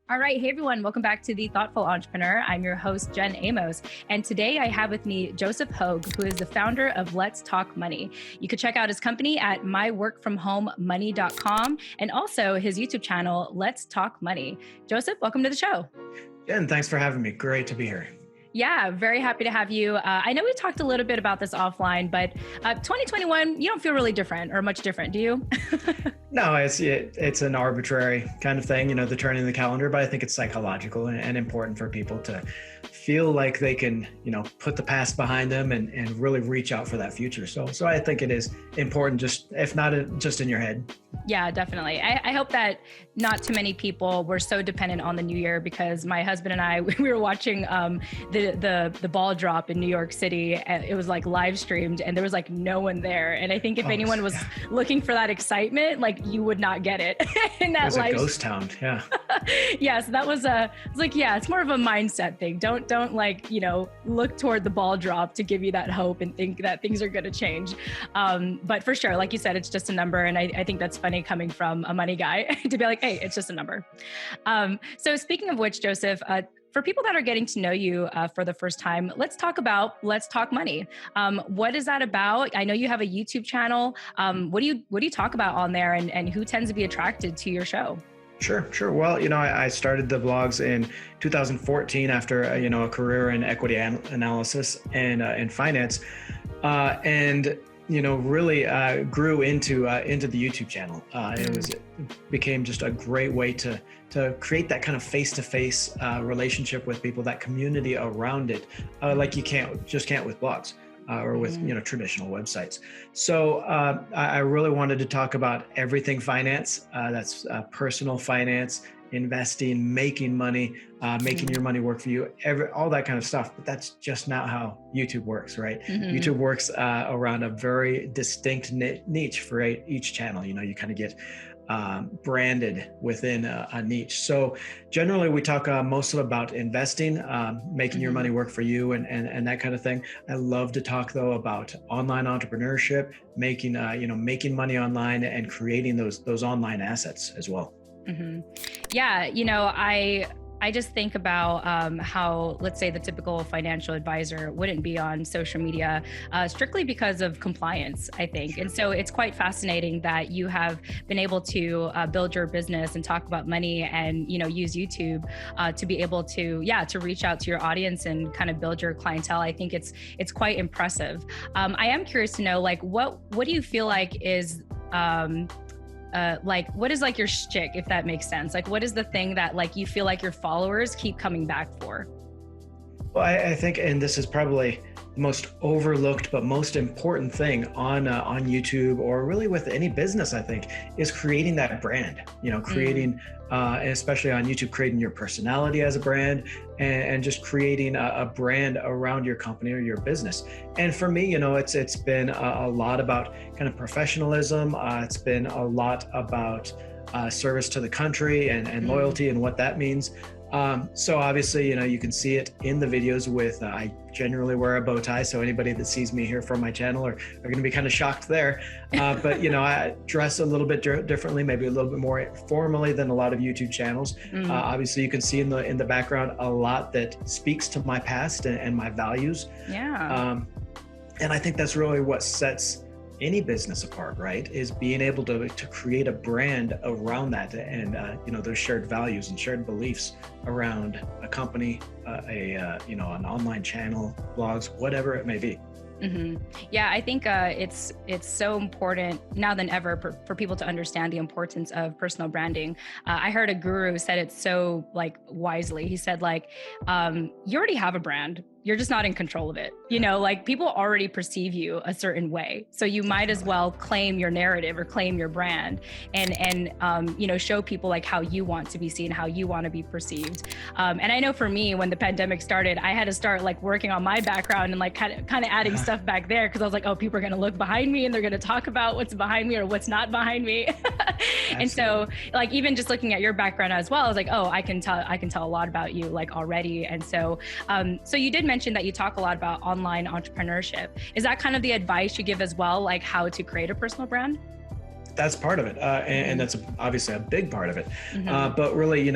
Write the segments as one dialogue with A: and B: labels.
A: All right. Hey, everyone. Welcome back to The Thoughtful Entrepreneur. I'm your host, Jen Amos. And today I have with me Joseph Hogue, who is the founder of Let's Talk Money. You can check out his company at myworkfromhomemoney.com and also his YouTube channel, Let's Talk Money. Joseph, welcome to the show.
B: Jen, thanks for having me. Great to be here.
A: Yeah, very happy to have you. I know we talked a little bit about this offline, but 2021, you don't feel really different or much different, do you?
B: No, it's an arbitrary kind of thing, the turning the calendar, but I think it's psychological and important for people to feel like they can, put the past behind them and really reach out for that future. So I think it is important, just if not just in your head.
A: Yeah, definitely. I hope that not too many people were so dependent on the new year, because my husband and I, we were watching the ball drop in New York City. And it was like live streamed and there was like no one there. And I think if anyone was looking for that excitement, like you would not get it in that
B: live. It was a ghost town. Yeah.
A: Yeah. So that was it's more of a mindset thing. Don't like, look toward the ball drop to give you that hope and think that things are going to change. But for sure, like you said, it's just a number. And I think that's funny coming from a money guy to be like, hey, it's just a number. So speaking of which, Joseph, for people that are getting to know you for the first time, let's talk money. What is that about? I know you have a YouTube channel. What do you talk about on there, and who tends to be attracted to your show?
B: Sure. Well, I started the vlogs in 2014 after, a career in equity analysis and in finance, and really grew into the YouTube channel. It became just a great way to create that kind of face-to-face relationship with people, that community around it, like you can't with blogs. Or with traditional websites. So I really wanted to talk about everything finance. That's personal finance, investing, making money, making your money work for you, all that kind of stuff. But that's just not how YouTube works, right? YouTube works around a very distinct niche for each channel. You kind of get branded within a niche. So generally we talk mostly about investing, making your money work for you and that kind of thing. I love to talk though about online entrepreneurship, making money online and creating those online assets as well.
A: Yeah. I just think about how, let's say, the typical financial advisor wouldn't be on social media strictly because of compliance, I think. And so it's quite fascinating that you have been able to build your business and talk about money and, use YouTube to be able to reach out to your audience and kind of build your clientele. I think it's quite impressive. I am curious to know, like, what do you feel like is what is like your shtick, if that makes sense? Like, what is the thing that like you feel like your followers keep coming back for?
B: Well, I think, and this is probably the most overlooked but most important thing on YouTube, or really with any business, I think, is creating that brand. Creating, and especially on YouTube, creating your personality as a brand, and just creating a brand around your company or your business. And for me, it's been a lot about kind of professionalism. It's been a lot about service to the country and loyalty and what that means. So obviously, you can see it in the videos with, I generally wear a bow tie. So anybody that sees me here from my channel are going to be kind of shocked there. But, I dress a little bit differently, maybe a little bit more formally than a lot of YouTube channels. Obviously you can see in the background a lot that speaks to my past and my values.
A: Yeah.
B: And I think that's really what sets any business apart, right? Is being able to create a brand around that and those shared values and shared beliefs around a company, an online channel, blogs, whatever it may be.
A: Yeah, I think it's so important now than ever for people to understand the importance of personal branding. I heard a guru said it so wisely. He said you already have a brand. You're just not in control of it. Like people already perceive you a certain way. So you might as well claim your narrative or claim your brand and show people like how you want to be seen, how you want to be perceived. And I know for me, when the pandemic started, I had to start working on my background and kind of adding stuff back there. Cause I was like, oh, people are going to look behind me and they're going to talk about what's behind me or what's not behind me. And so even just looking at your background as well, I was like, oh, I can tell a lot about you already. And so, so you did mention that you talk a lot about online entrepreneurship. Is that kind of the advice you give as well, like how to create a personal brand?
B: That's part of it, and that's obviously a big part of it.
A: Mm-hmm.
B: But really,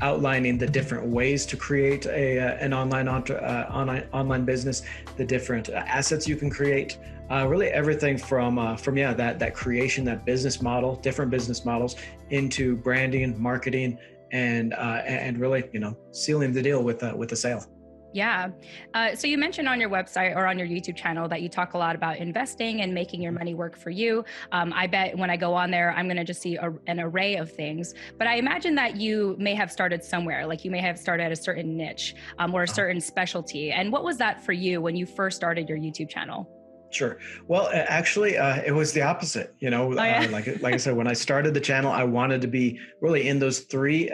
B: outlining the different ways to create an online business, the different assets you can create, really everything from that creation, that business model, different business models, into branding, marketing, and really, sealing the deal with a sale.
A: Yeah. So you mentioned on your website or on your YouTube channel that you talk a lot about investing and making your money work for you. I bet when I go on there, I'm going to just see an array of things. But I imagine that you may have started somewhere, like you may have started at a certain niche or a certain specialty. And what was that for you when you first started your YouTube channel?
B: Sure. Well, actually, it was the opposite.
A: Oh, yeah.
B: Like I said, when I started the channel, I wanted to be really in those three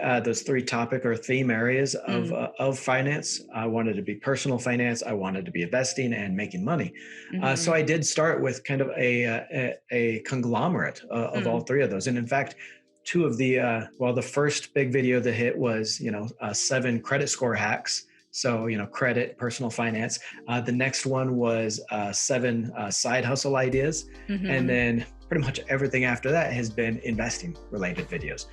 B: topic or theme areas of finance. I wanted to be personal finance. I wanted to be investing and making money. So I did start with kind of a conglomerate of all three of those. And in fact, two of the first big video that hit was 7 credit score hacks. So, credit, personal finance. The next one was 7 side hustle ideas. And then pretty much everything after that has been investing related videos.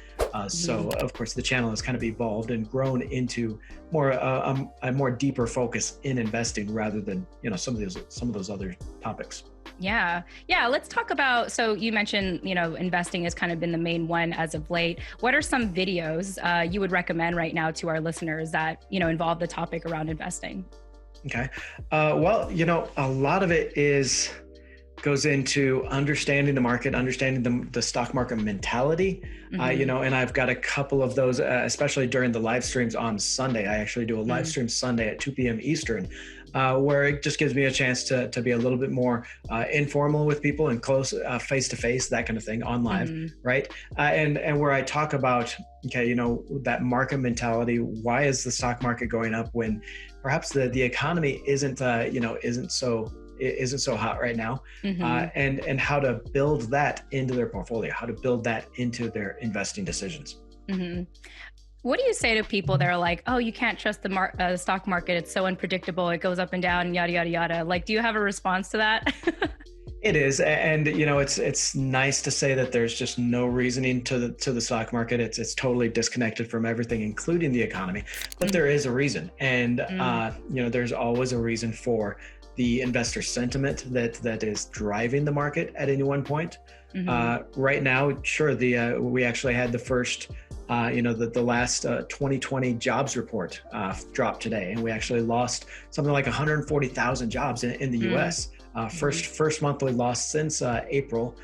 B: So of course the channel has kind of evolved and grown into more a more deeper focus in investing rather than, some of those other topics.
A: Yeah. Let's talk about, so you mentioned, investing has kind of been the main one as of late. What are some videos you would recommend right now to our listeners that, involve the topic around investing?
B: Okay. Well, a lot of it goes into understanding the market, understanding the stock market mentality, and I've got a couple of those, especially during the live streams on Sunday. I actually do a live stream Sunday at 2 p.m. Eastern, where it just gives me a chance to be a little bit more informal with people and close, face-to-face, that kind of thing on live, right? And where I talk about, that market mentality. Why is the stock market going up when perhaps the economy isn't so hot right now, and how to build that into their portfolio, how to build that into their investing decisions.
A: What do you say to people that are like, oh, you can't trust the stock market, it's so unpredictable, it goes up and down, yada, yada, yada. Like, do you have a response to that?
B: It is. And, it's nice to say that there's just no reasoning to the stock market. It's totally disconnected from everything, including the economy, but there is a reason. And, there's always a reason for the investor sentiment that is driving the market at any one point. Right now, sure, we actually had the first, the last 2020 jobs report dropped today, and we actually lost something like 140,000 jobs in the U.S. First monthly loss since April.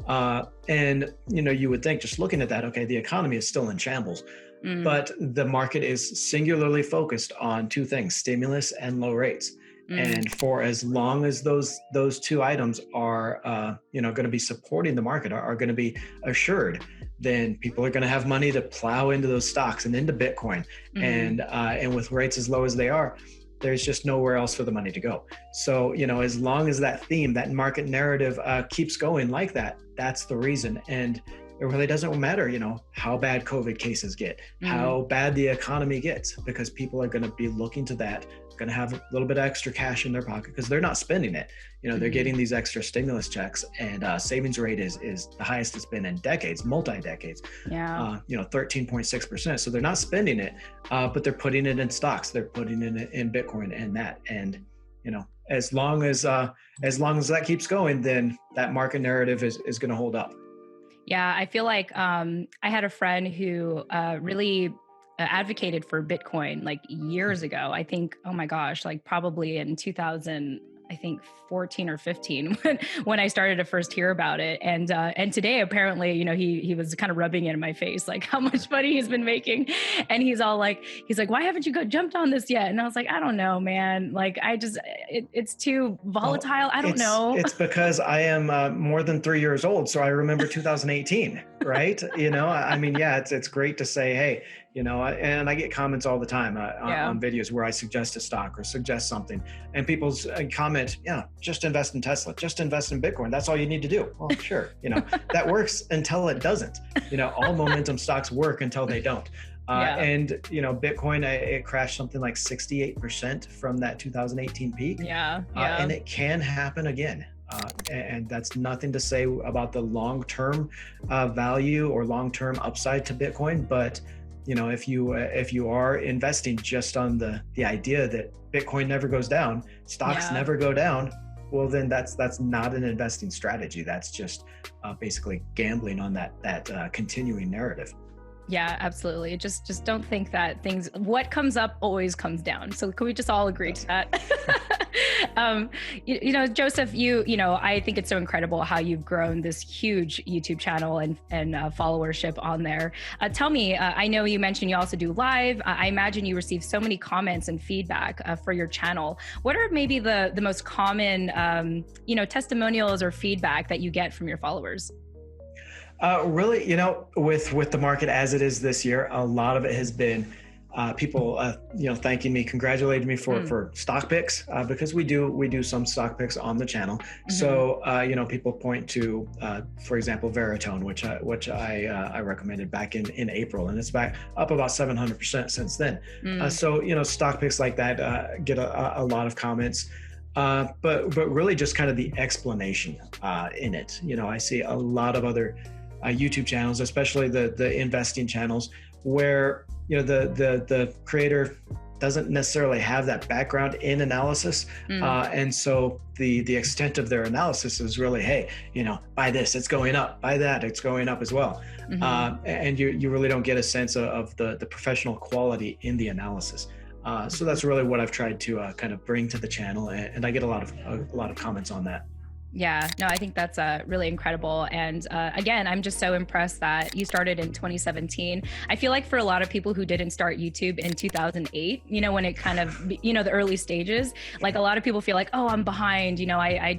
B: And you would think, just looking at that, okay, the economy is still in shambles. But the market is singularly focused on two things: stimulus and low rates. And for as long as those two items are, going to be supporting the market, are going to be assured, then people are going to have money to plow into those stocks and into Bitcoin. And with rates as low as they are, there's just nowhere else for the money to go. So, as long as that theme, that market narrative keeps going like that, that's the reason. And it really doesn't matter, how bad COVID cases get, how bad the economy gets, because people are going to be looking to that, going to have a little bit of extra cash in their pocket because they're not spending it. They're getting these extra stimulus checks, and savings rate is the highest it's been in decades, multi-decades. 13.6%. So they're not spending it, but they're putting it in stocks. They're putting it in Bitcoin and that. And, as long as that keeps going, then that market narrative is going to hold up.
A: Yeah, I feel like I had a friend who really advocated for Bitcoin like years ago. I think, oh my gosh, like probably in 2014 or 15 when I started to first hear about it. And today, apparently, he was kind of rubbing it in my face, like how much money he's been making. And he's like, why haven't you jumped on this yet? And I was like, I don't know, man. Like, it's too volatile. Well, I don't know.
B: It's because I am more than 3 years old. So I remember 2018, right? It's great to say, hey, and I get comments all the time on videos where I suggest a stock or suggest something, and people comment, just invest in Tesla, just invest in Bitcoin. That's all you need to do. Well, sure. That works until it doesn't. All momentum stocks work until they don't. And, Bitcoin, it crashed something like 68% from that 2018 peak. And it can happen again. And that's nothing to say about the long-term value or long-term upside to Bitcoin. But if you are investing just on the idea that Bitcoin never goes down, stocks
A: Yeah.
B: never go down, well, then that's not an investing strategy. That's just basically gambling on that continuing narrative.
A: Yeah, absolutely. Just don't think that what comes up always comes down. So can we just all agree to that? Joseph, I think it's so incredible how you've grown this huge YouTube channel and followership on there. Tell me, I know you mentioned you also do live. I imagine you receive so many comments and feedback for your channel. What are maybe the most common, testimonials or feedback that you get from your followers?
B: Really, with the market as it is this year, a lot of it has been people, thanking me, congratulating me for stock picks, because we do some stock picks on the channel. So, people point to, for example, Veritone, which I recommended back in April, and it's back up about 700% since then. So, stock picks like that get a lot of comments. But really just kind of the explanation in it. I see a lot of other YouTube channels, especially the investing channels, where the creator doesn't necessarily have that background in analysis, and so the extent of their analysis is really, hey, buy this, it's going up; buy that, it's going up as well. And you really don't get a sense of the professional quality in the analysis. So that's really what I've tried to kind of bring to the channel, and I get a lot of comments on that.
A: Yeah, no, I think that's really incredible. And again, I'm just so impressed that you started in 2017. I feel like for a lot of people who didn't start YouTube in 2008, when it kind of, the early stages, like a lot of people feel like, oh, I'm behind, I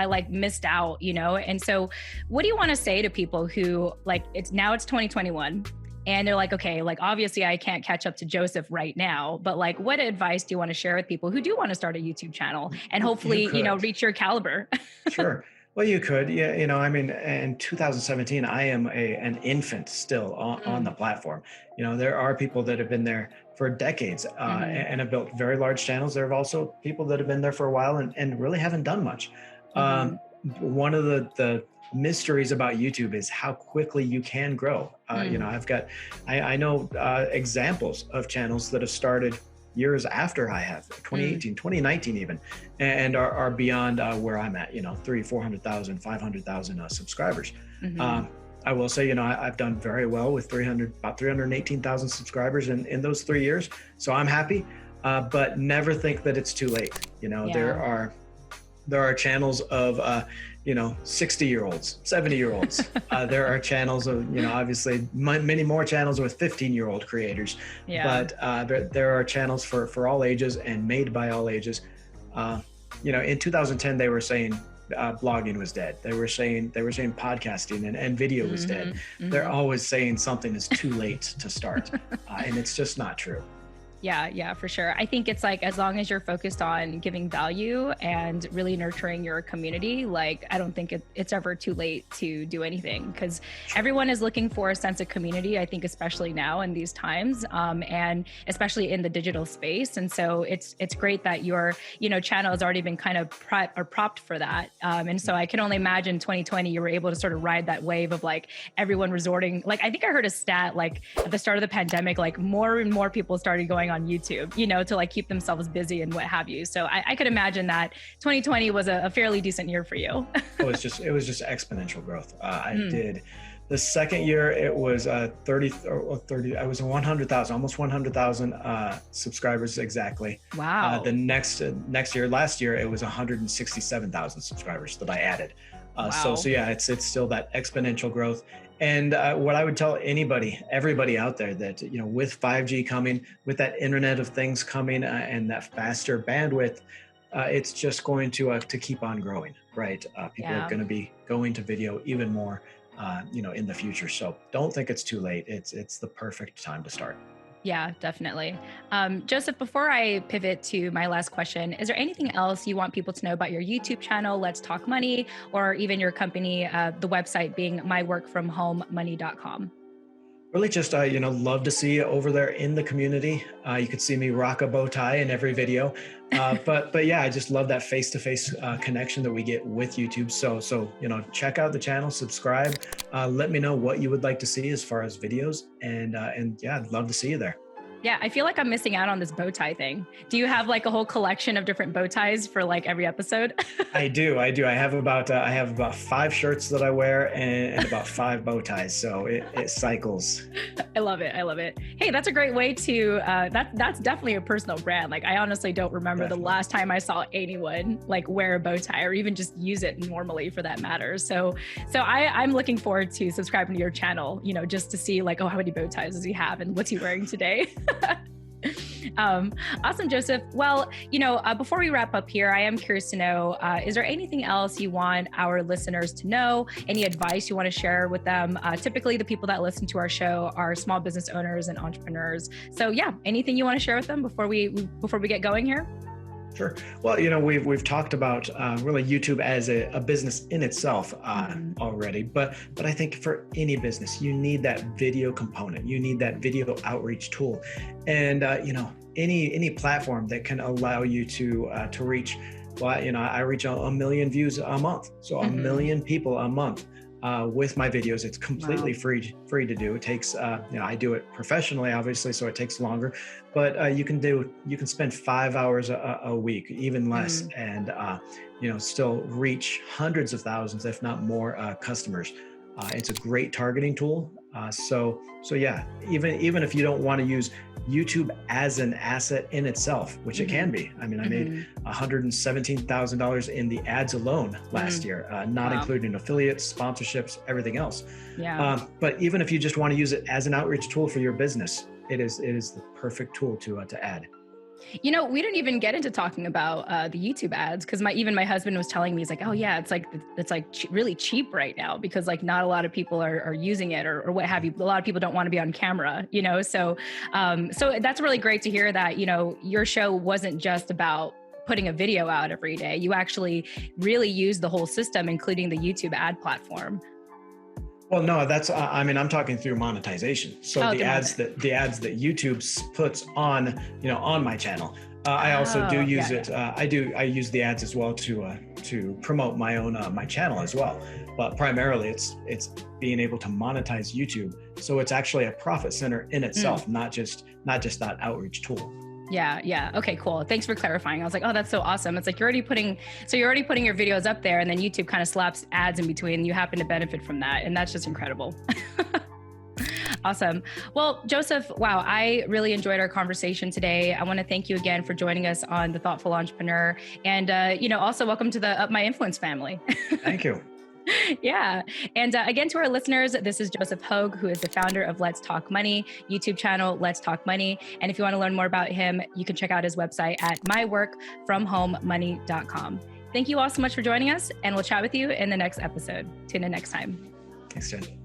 A: like missed out, And so what do you want to say to people who like, it's 2021? And they're like, okay, like obviously I can't catch up to Joseph right now, but like, what advice do you want to share with people who do want to start a YouTube channel and hopefully, reach your caliber?
B: Sure. Well, you could, yeah. I mean, in 2017, I am an infant still on the platform. There are people that have been there for decades and have built very large channels. There are also people that have been there for a while and really haven't done much. One of the mysteries about YouTube is how quickly you can grow. I know examples of channels that have started years after I have, 2018, 2019 even, and are beyond where I'm at, 300, 400,000, 500,000 subscribers. I will say, I've done very well with about 318,000 subscribers in those 3 years. So I'm happy, but never think that it's too late. There are channels of 60-year-olds, 70-year-olds. There are channels of, obviously many more channels with 15-year-old creators. But there are channels for all ages and made by all ages. In 2010, they were saying blogging was dead. They were saying podcasting and video was dead. They're always saying something is too late to start, and it's just not true.
A: Yeah, for sure. I think it's like, as long as you're focused on giving value and really nurturing your community, like, I don't think it's ever too late to do anything, because everyone is looking for a sense of community, I think, especially now in these times, and especially in the digital space. And so it's great that your, channel has already been kind of propped for that. And so I can only imagine 2020, you were able to sort of ride that wave of like everyone resorting. Like, I think I heard a stat, like at the start of the pandemic, like more and more people started going on YouTube, to like keep themselves busy and what have you. So I could imagine that 2020 was a fairly decent year for you.
B: It was just exponential growth. I did. The second year, it was 30. I was 100,000, almost 100,000 subscribers exactly.
A: Wow.
B: The next year, last year, it was 167,000 subscribers that I added.
A: Wow.
B: So yeah, it's still that exponential growth. And what I would tell everybody out there, that with 5G coming, with that Internet of Things coming, and that faster bandwidth, it's just going to keep on growing, right? People are going to be going to video even more, in the future. So don't think it's too late. It's the perfect time to start.
A: Yeah, definitely. Joseph, before I pivot to my last question, is there anything else you want people to know about your YouTube channel, Let's Talk Money, or even your company, the website being myworkfromhomemoney.com?
B: Really just, love to see you over there in the community. You could see me rock a bow tie in every video. But yeah, I just love that face-to-face connection that we get with YouTube. So, check out the channel, subscribe, let me know what you would like to see as far as videos. And yeah, I'd love to see you there.
A: Yeah, I feel like I'm missing out on this bow tie thing. Do you have like a whole collection of different bow ties for like every episode?
B: I do. I have about 5 shirts that I wear and about 5 bow ties. So it cycles.
A: I love it. I love it. Hey, that's a great way to, that's definitely a personal brand. Like I honestly don't remember the last time I saw anyone like wear a bow tie or even just use it normally for that matter. So I'm looking forward to subscribing to your channel, just to see like, oh, how many bow ties does he have and what's he wearing today? Awesome, Joseph. Well, before we wrap up here, I am curious to know, is there anything else you want our listeners to know? Any advice you want to share with them? Typically, the people that listen to our show are small business owners and entrepreneurs. So yeah, anything you want to share with them before we get going here?
B: Sure. Well, we've talked about really YouTube as a business in itself already, but I think for any business, you need that video component. You need that video outreach tool, and any platform that can allow you to reach. Well, I reach a million views a month, so a million people a month. With my videos, it's completely free to do. It takes, I do it professionally, obviously, so it takes longer, but you can spend 5 hours a week, even less, and still reach hundreds of thousands, if not more, customers. It's a great targeting tool. So yeah, even if you don't want to use YouTube as an asset in itself, which it can be. I mean, I made $117,000 in the ads alone last year, not including affiliates, sponsorships, everything else.
A: Yeah.
B: But even if you just want to use it as an outreach tool for your business, it is the perfect tool to add.
A: We didn't even get into talking about the YouTube ads because my husband was telling me, he's like, oh yeah, it's like really cheap right now because like not a lot of people are using it or what have you. A lot of people don't want to be on camera, so that's really great to hear that, your show wasn't just about putting a video out every day. You actually really use the whole system, including the YouTube ad platform.
B: Well, no, that's, I'm talking through monetization. So the ads that YouTube puts on, on my channel. I also do use it. I use the ads as well to promote my own, my channel as well. But primarily it's being able to monetize YouTube. So it's actually a profit center in itself, not just that outreach tool.
A: Yeah. Okay, cool. Thanks for clarifying. I was like, oh, that's so awesome. It's like you're already putting your videos up there and then YouTube kind of slaps ads in between. You happen to benefit from that. And that's just incredible. Awesome. Well, Joseph, wow, I really enjoyed our conversation today. I want to thank you again for joining us on The Thoughtful Entrepreneur. And, also welcome to the Up My Influence family.
B: Thank you.
A: Yeah. And again, to our listeners, this is Joseph Hogue, who is the founder of Let's Talk Money YouTube channel, Let's Talk Money. And if you want to learn more about him, you can check out his website at myworkfromhomemoney.com. Thank you all so much for joining us, and we'll chat with you in the next episode. Tune in next time.
B: Thanks, Jen.